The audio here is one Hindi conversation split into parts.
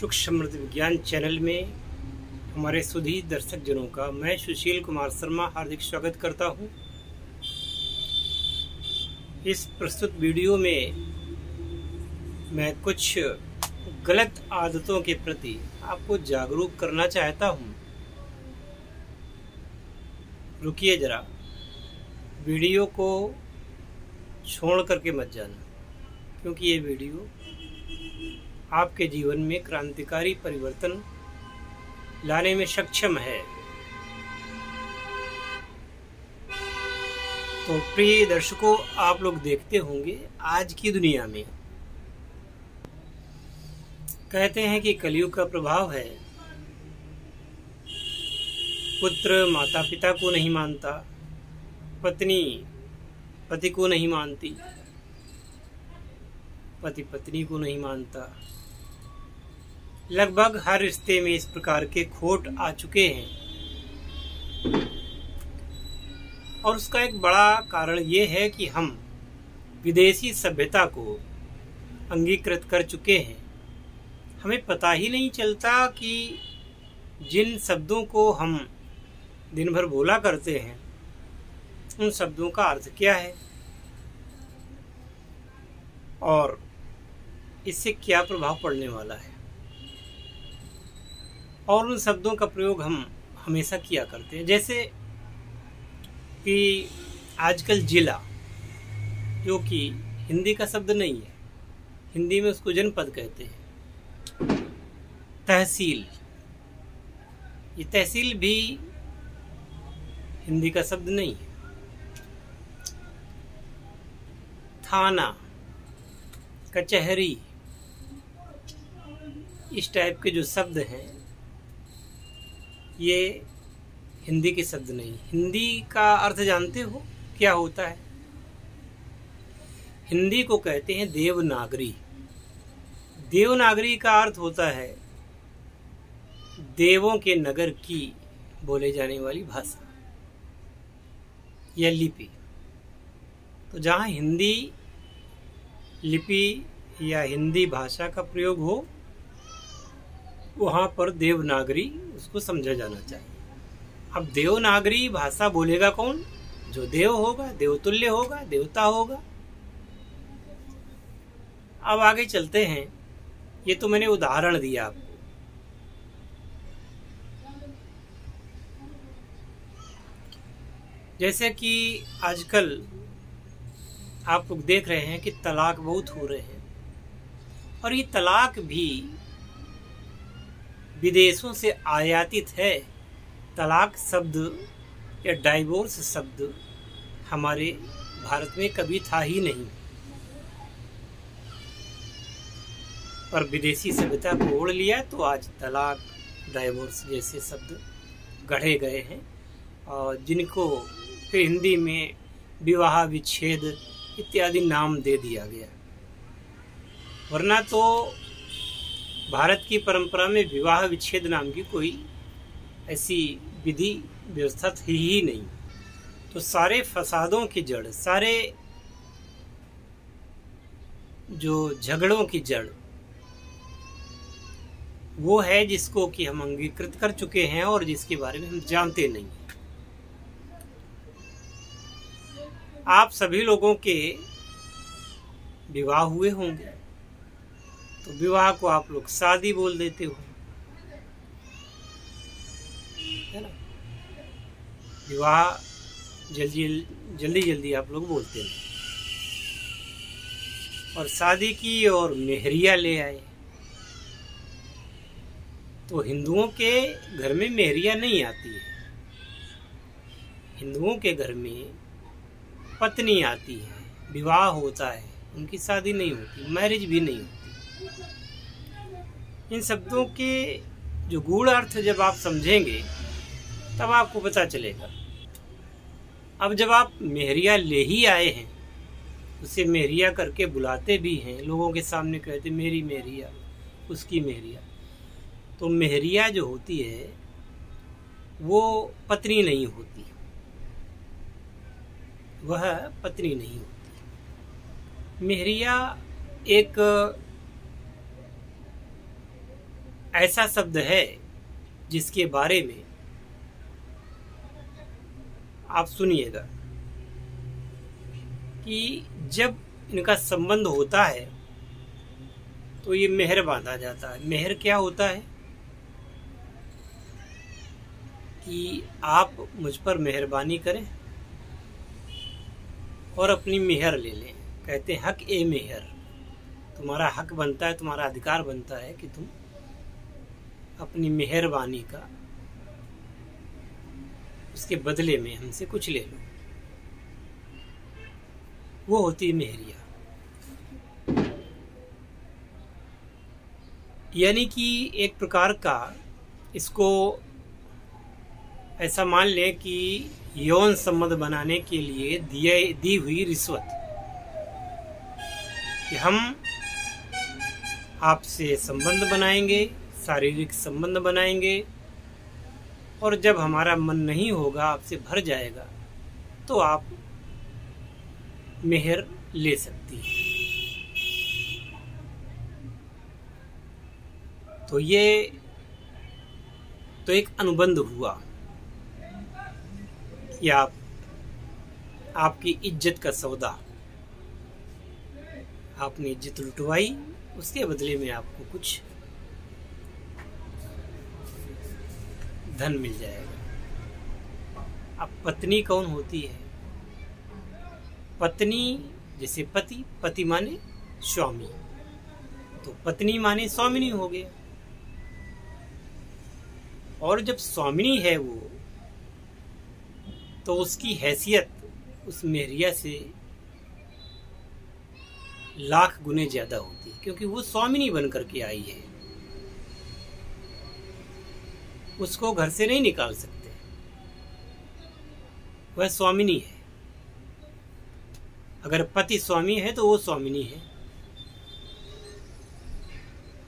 सुख समृद्धि विज्ञान चैनल में हमारे सुधी दर्शक जनों का मैं सुशील कुमार शर्मा हार्दिक स्वागत करता हूं। इस प्रस्तुत वीडियो में मैं कुछ गलत आदतों के प्रति आपको जागरूक करना चाहता हूं। रुकिए जरा, वीडियो को छोड़ करके मत जाना, क्योंकि ये वीडियो आपके जीवन में क्रांतिकारी परिवर्तन लाने में सक्षम है। तो प्रिय दर्शकों, आप लोग देखते होंगे आज की दुनिया में कहते हैं कि कलयुग का प्रभाव है। पुत्र माता पिता को नहीं मानता, पत्नी पति को नहीं मानती, पति पत्नी को नहीं मानता। लगभग हर रिश्ते में इस प्रकार के खोट आ चुके हैं और उसका एक बड़ा कारण ये है कि हम विदेशी सभ्यता को अंगीकृत कर चुके हैं। हमें पता ही नहीं चलता कि जिन शब्दों को हम दिन भर बोला करते हैं उन शब्दों का अर्थ क्या है और इससे क्या प्रभाव पड़ने वाला है, और उन शब्दों का प्रयोग हम हमेशा किया करते हैं। जैसे कि आजकल जिला, जो कि हिंदी का शब्द नहीं है, हिंदी में उसको जनपद कहते हैं। तहसील, ये तहसील भी हिंदी का शब्द नहीं है। थाना, कचहरी, इस टाइप के जो शब्द हैं ये हिंदी के शब्द नहीं। हिंदी का अर्थ जानते हो क्या होता है? हिंदी को कहते हैं देवनागरी। देवनागरी का अर्थ होता है देवों के नगर की बोले जाने वाली भाषा या लिपि। तो जहाँ हिंदी लिपि या हिंदी भाषा का प्रयोग हो वहाँ पर देवनागरी उसको समझा जाना चाहिए। अब देवनागरी भाषा बोलेगा कौन? जो देव होगा, देवतुल्य होगा, देवता होगा। अब आगे चलते हैं। ये तो मैंने उदाहरण दिया आपको। जैसे कि आजकल आप लोग देख रहे हैं कि तलाक बहुत हो रहे हैं, और ये तलाक भी विदेशों से आयातित है। तलाक शब्द या डाइवोर्स शब्द हमारे भारत में कभी था ही नहीं, पर विदेशी सभ्यता को ओढ़ लिया तो आज तलाक, डाइवोर्स जैसे शब्द गढ़े गए हैं, और जिनको फिर हिंदी में विवाह विच्छेद इत्यादि नाम दे दिया गया। वरना तो भारत की परंपरा में विवाह विच्छेद नाम की कोई ऐसी विधि व्यवस्था थी ही नहीं। तो सारे फसादों की जड़, सारे जो झगड़ों की जड़ वो है जिसको कि हम अंगीकृत कर चुके हैं और जिसके बारे में हम जानते नहीं। आप सभी लोगों के विवाह हुए होंगे, तो विवाह को आप लोग शादी बोल देते हो, है ना? विवाह जल्दी जल्दी आप लोग बोलते हैं। और शादी की और मेहरिया ले आए। तो हिंदुओं के घर में मेहरिया नहीं आती है। हिंदुओं के घर में पत्नी आती है, विवाह होता है, उनकी शादी नहीं होती, मैरिज भी नहीं होती। इन शब्दों के जो गूढ़ अर्थ जब आप समझेंगे तब आपको पता चलेगा। अब जब आप मेहरिया ले ही आए हैं, उसे मेहरिया करके बुलाते भी हैं, लोगों के सामने कहते मेरी मेहरिया, उसकी मेहरिया। तो मेहरिया जो होती है वो पत्नी नहीं होती, वह पत्नी नहीं होती। मेहरिया एक ऐसा शब्द है जिसके बारे में आप सुनिएगा कि जब इनका संबंध होता है तो ये मेहर बांधा जाता है। मेहर क्या होता है कि आप मुझ पर मेहरबानी करें और अपनी मेहर ले लें। कहते हैं हक ए मेहर, तुम्हारा हक बनता है, तुम्हारा अधिकार बनता है कि तुम अपनी मेहरबानी का उसके बदले में हमसे कुछ ले लो। वो होती है मेहरिया। यानी कि एक प्रकार का इसको ऐसा मान लें कि यौन संबंध बनाने के लिए दी हुई रिश्वत कि हम आपसे संबंध बनाएंगे, शारीरिक संबंध बनाएंगे, और जब हमारा मन नहीं होगा, आपसे भर जाएगा, तो आप मेहर ले सकती हैं। तो ये तो एक अनुबंध हुआ कि आपकी इज्जत का सौदा, आपने इज्जत लुटवाई, उसके बदले में आपको कुछ धन मिल जाएगा। अब पत्नी कौन होती है? पत्नी जैसे पति, पति माने स्वामी, तो पत्नी माने स्वामिनी हो गया। और जब स्वामिनी है वो, तो उसकी हैसियत उस मेहरिया से लाख गुने ज्यादा होती है, क्योंकि वो स्वामिनी बन करके आई है। उसको घर से नहीं निकाल सकते, वह स्वामिनी है। अगर पति स्वामी है तो वो स्वामिनी है।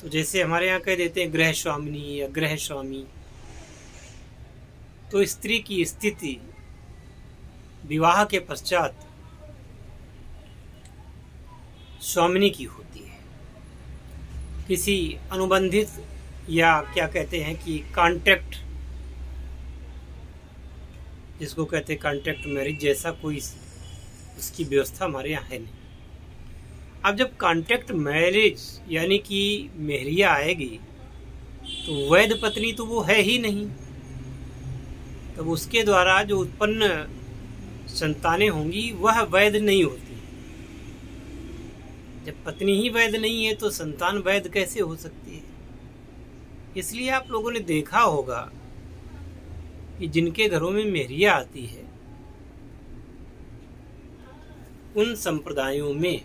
तो जैसे हमारे यहाँ कह देते हैं गृह स्वामिनी या गृह स्वामी, तो स्त्री की स्थिति विवाह के पश्चात स्वामिनी की होती है। किसी अनुबंधित या क्या कहते हैं कि कॉन्ट्रैक्ट, जिसको कहते हैं कॉन्ट्रैक्ट मैरिज, जैसा कोई उसकी व्यवस्था हमारे यहाँ है नहीं। अब जब कॉन्ट्रैक्ट मैरिज यानी कि मेहरिया आएगी, तो वैध पत्नी तो वो है ही नहीं। तब उसके द्वारा जो उत्पन्न संतानें होंगी वह वैध नहीं होती। जब पत्नी ही वैध नहीं है तो संतान वैध कैसे हो सकती है? इसलिए आप लोगों ने देखा होगा कि जिनके घरों में मेहरिया आती है, उन संप्रदायों में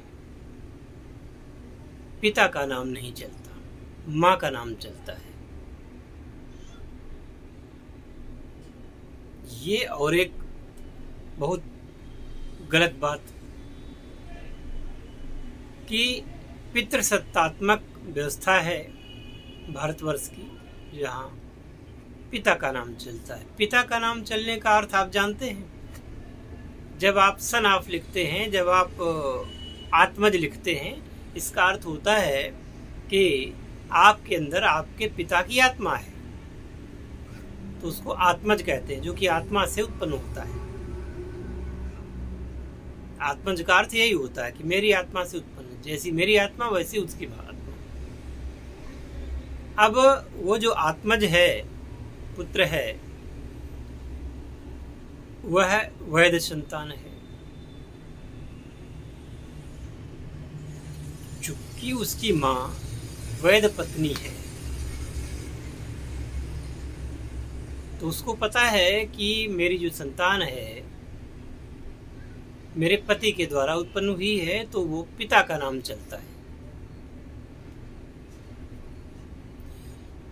पिता का नाम नहीं चलता, माँ का नाम चलता है। ये और एक बहुत गलत बात कि पितृसत्तात्मक व्यवस्था है भारतवर्ष की, जहाँ पिता का नाम चलता है। पिता का नाम चलने का अर्थ आप जानते हैं? जब आप सन ऑफ लिखते हैं, जब आप आत्मज लिखते हैं, इसका अर्थ होता है कि आपके अंदर आपके पिता की आत्मा है, तो उसको आत्मज कहते हैं, जो कि आत्मा से उत्पन्न होता है। आत्मज का अर्थ यही होता है कि मेरी आत्मा से उत्पन्न, जैसी मेरी आत्मा वैसी उसकी आत्मा। अब वो जो आत्मज है, पुत्र है, वह वैध संतान है। चूंकि उसकी माँ वैध पत्नी है, तो उसको पता है कि मेरी जो संतान है मेरे पति के द्वारा उत्पन्न हुई है, तो वो पिता का नाम चलता है।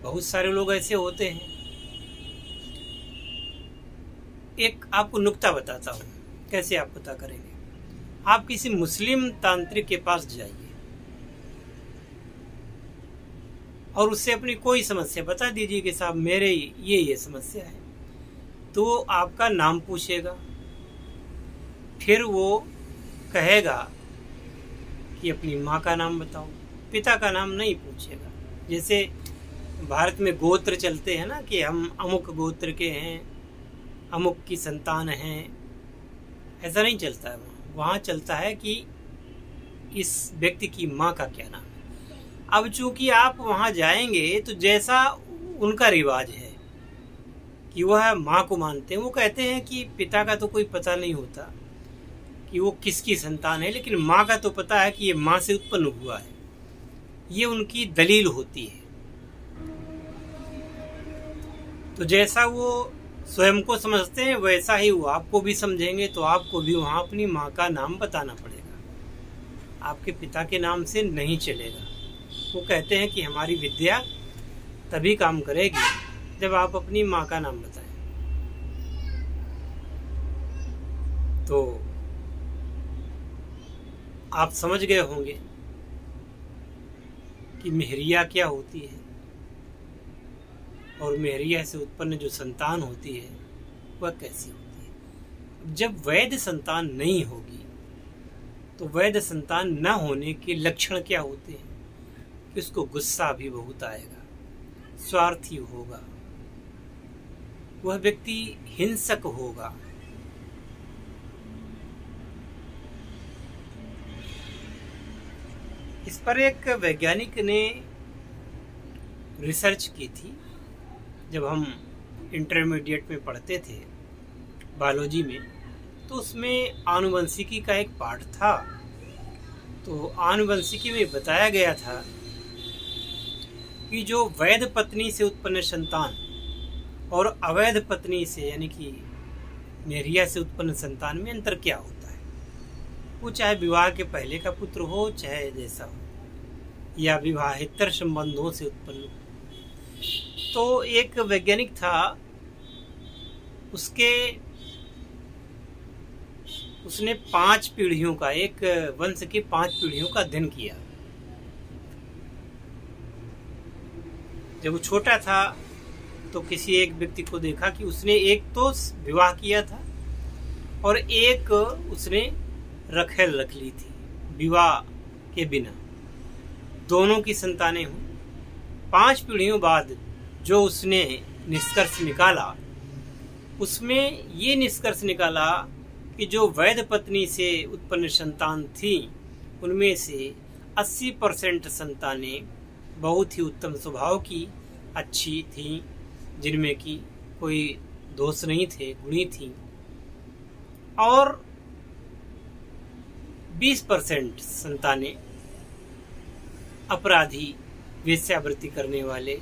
बहुत सारे लोग ऐसे होते हैं। एक आपको नुक्ता बताता हूं, कैसे आप पता करेंगे। आप किसी मुस्लिम तांत्रिक के पास जाइए और उससे अपनी कोई समस्या बता दीजिए कि साहब मेरे ये समस्या है, तो आपका नाम पूछेगा। फिर वो कहेगा कि अपनी माँ का नाम बताओ, पिता का नाम नहीं पूछेगा। जैसे भारत में गोत्र चलते हैं ना कि हम अमुक गोत्र के हैं, अमुक की संतान हैं, ऐसा नहीं चलता है। वहाँ चलता है कि इस व्यक्ति की माँ का क्या नाम है। अब चूंकि आप वहाँ जाएंगे तो जैसा उनका रिवाज है कि वह माँ को मानते हैं, वो कहते हैं कि पिता का तो कोई पता नहीं होता कि वो किसकी संतान है, लेकिन माँ का तो पता है कि ये माँ से उत्पन्न हुआ है। ये उनकी दलील होती है। तो जैसा वो स्वयं को समझते हैं वैसा ही वो आपको भी समझेंगे। तो आपको भी वहाँ अपनी माँ का नाम बताना पड़ेगा, आपके पिता के नाम से नहीं चलेगा। वो कहते हैं कि हमारी विद्या तभी काम करेगी जब आप अपनी माँ का नाम बताएं। तो आप समझ गए होंगे कि मेहरिया क्या होती है और मेहरिया से उत्पन्न जो संतान होती है वह कैसी होती है। जब वैध संतान नहीं होगी तो वैध संतान न होने के लक्षण क्या होते हैं कि उसको गुस्सा भी बहुत आएगा, स्वार्थी होगा, वह व्यक्ति हिंसक होगा, इस पर एक वैज्ञानिक ने रिसर्च की थी। जब हम इंटरमीडिएट में पढ़ते थे बायोलॉजी में, तो उसमें आनुवंशिकी का एक पार्ट था। तो आनुवंशिकी में बताया गया था कि जो वैध पत्नी से उत्पन्न संतान और अवैध पत्नी से यानी कि मेहरिया से उत्पन्न संतान में अंतर क्या होता है। वो चाहे विवाह के पहले का पुत्र हो, चाहे जैसा हो, या विवाहेतर संबंधों से उत्पन्न हो। तो एक वैज्ञानिक था, उसने 5 पीढ़ियों का, एक वंश की 5 पीढ़ियों का अध्ययन किया। जब वो छोटा था तो किसी एक व्यक्ति को देखा कि उसने एक तो विवाह किया था और एक उसने रखेल रख ली थी विवाह के बिना, दोनों की संतानें हों। 5 पीढ़ियों बाद जो उसने निष्कर्ष निकाला, उसमें ये निष्कर्ष निकाला कि जो वैध पत्नी से उत्पन्न संतान थी उनमें से 80% संतानें बहुत ही उत्तम स्वभाव की, अच्छी थी, जिनमें की कोई दोष नहीं थे, गुणी थी, और 20% संतानें अपराधी, वेश्यावृत्ति करने वाले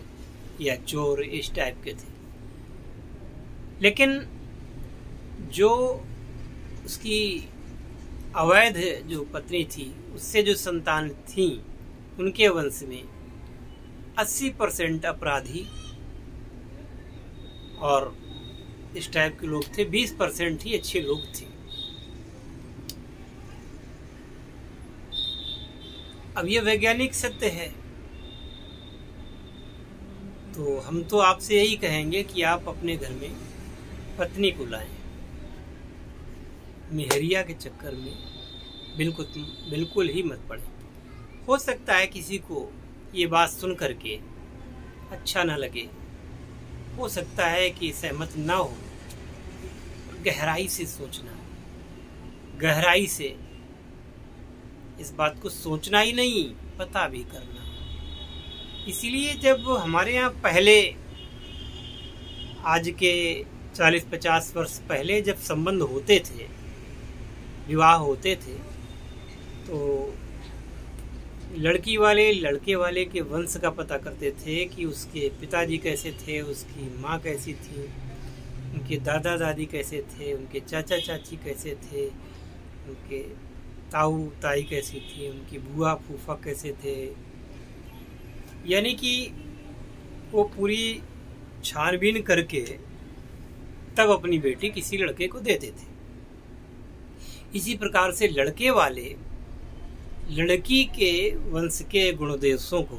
या चोर इस टाइप के थे। लेकिन जो उसकी अवैध जो पत्नी थी, उससे जो संतान थी, उनके वंश में 80% अपराधी और इस टाइप के लोग थे, 20% ही अच्छे लोग थे। अब ये वैज्ञानिक सत्य है। तो हम तो आपसे यही कहेंगे कि आप अपने घर में पत्नी को लाएं। मेहरिया के चक्कर में बिल्कुल ही मत पड़े। हो सकता है किसी को ये बात सुन करके अच्छा ना लगे, हो सकता है कि सहमत ना हो। गहराई से सोचना, गहराई से इस बात को सोचना ही नहीं, पता भी करना। इसीलिए जब हमारे यहाँ पहले, आज के 40-50 वर्ष पहले जब संबंध होते थे, विवाह होते थे, तो लड़की वाले लड़के वाले के वंश का पता करते थे कि उसके पिताजी कैसे थे, उसकी माँ कैसी थी, उनके दादा दादी कैसे थे, उनके चाचा चाची कैसे थे, उनके ताऊ ताई कैसी थी, उनकी बुआ फूफा कैसे थे। यानी कि वो पूरी छानबीन करके तब अपनी बेटी किसी लड़के को देते थे। इसी प्रकार से लड़के वाले लड़की के वंश के गुणोद्देश्यों को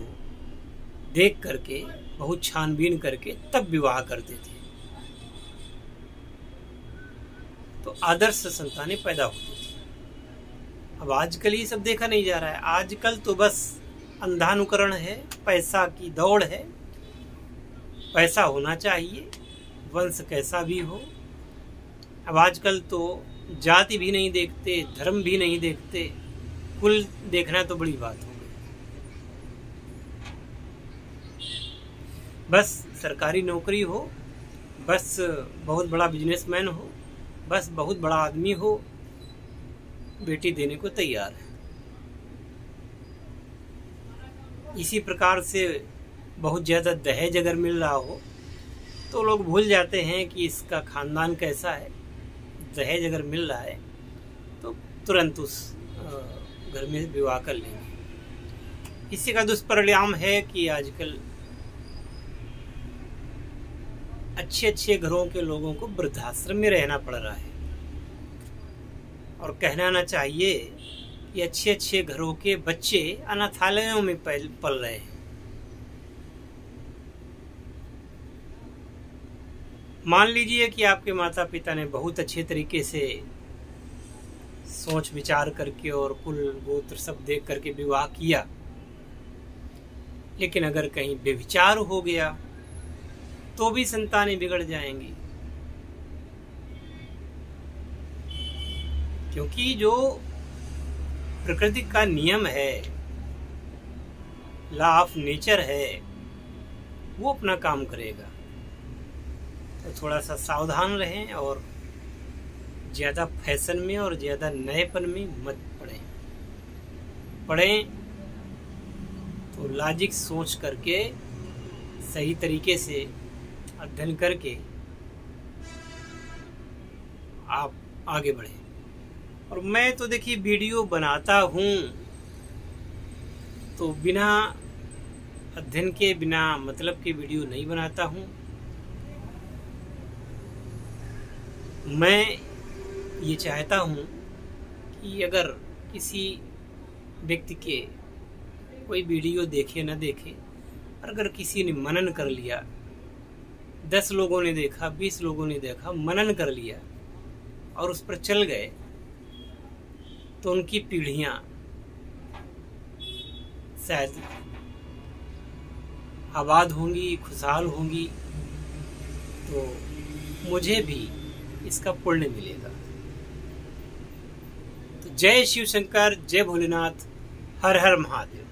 देख करके, बहुत छानबीन करके तब विवाह करते थे, तो आदर्श संतानें पैदा होती थी। अब आजकल ये सब देखा नहीं जा रहा है। आजकल तो बस अंधानुकरण है, पैसा की दौड़ है, पैसा होना चाहिए, वंश कैसा भी हो। अब आजकल तो जाति भी नहीं देखते, धर्म भी नहीं देखते, कुल देखना तो बड़ी बात हो गई। बस सरकारी नौकरी हो, बस बहुत बड़ा बिजनेसमैन हो, बस बहुत बड़ा आदमी हो, बेटी देने को तैयार है। इसी प्रकार से बहुत ज़्यादा दहेज अगर मिल रहा हो तो लोग भूल जाते हैं कि इसका खानदान कैसा है। दहेज अगर मिल रहा है तो तुरंत उस घर में विवाह कर लेंगे। इसी का दुष्परिणाम है कि आजकल अच्छे अच्छे घरों के लोगों को वृद्धाश्रम में रहना पड़ रहा है। और कहना ना चाहिए कि अच्छे अच्छे घरों के बच्चे अनाथालयों में पल रहे हैं। मान लीजिए कि आपके माता पिता ने बहुत अच्छे तरीके से सोच विचार करके और कुल गोत्र सब देख करके विवाह किया, लेकिन अगर कहीं व्यभिचार हो गया तो भी संतानें बिगड़ जाएंगी। क्योंकि जो प्रकृति का नियम है, लॉ ऑफ नेचर है, वो अपना काम करेगा। तो थोड़ा सा सावधान रहें और ज़्यादा फैशन में और ज़्यादा नएपन में मत पढ़ें तो लॉजिक सोच करके सही तरीके से अध्ययन करके आप आगे बढ़ें। और मैं तो देखिए वीडियो बनाता हूँ तो बिना अध्ययन के, बिना मतलब के वीडियो नहीं बनाता हूँ। मैं ये चाहता हूँ कि अगर किसी व्यक्ति के कोई वीडियो देखे न देखे, अगर किसी ने मनन कर लिया, 10 लोगों ने देखा, 20 लोगों ने देखा, मनन कर लिया और उस पर चल गए, तो उनकी पीढ़ियां शायद आबाद होंगी, खुशहाल होंगी, तो मुझे भी इसका पुण्य मिलेगा। तो जय शिव शंकर, जय भोलेनाथ, हर हर महादेव।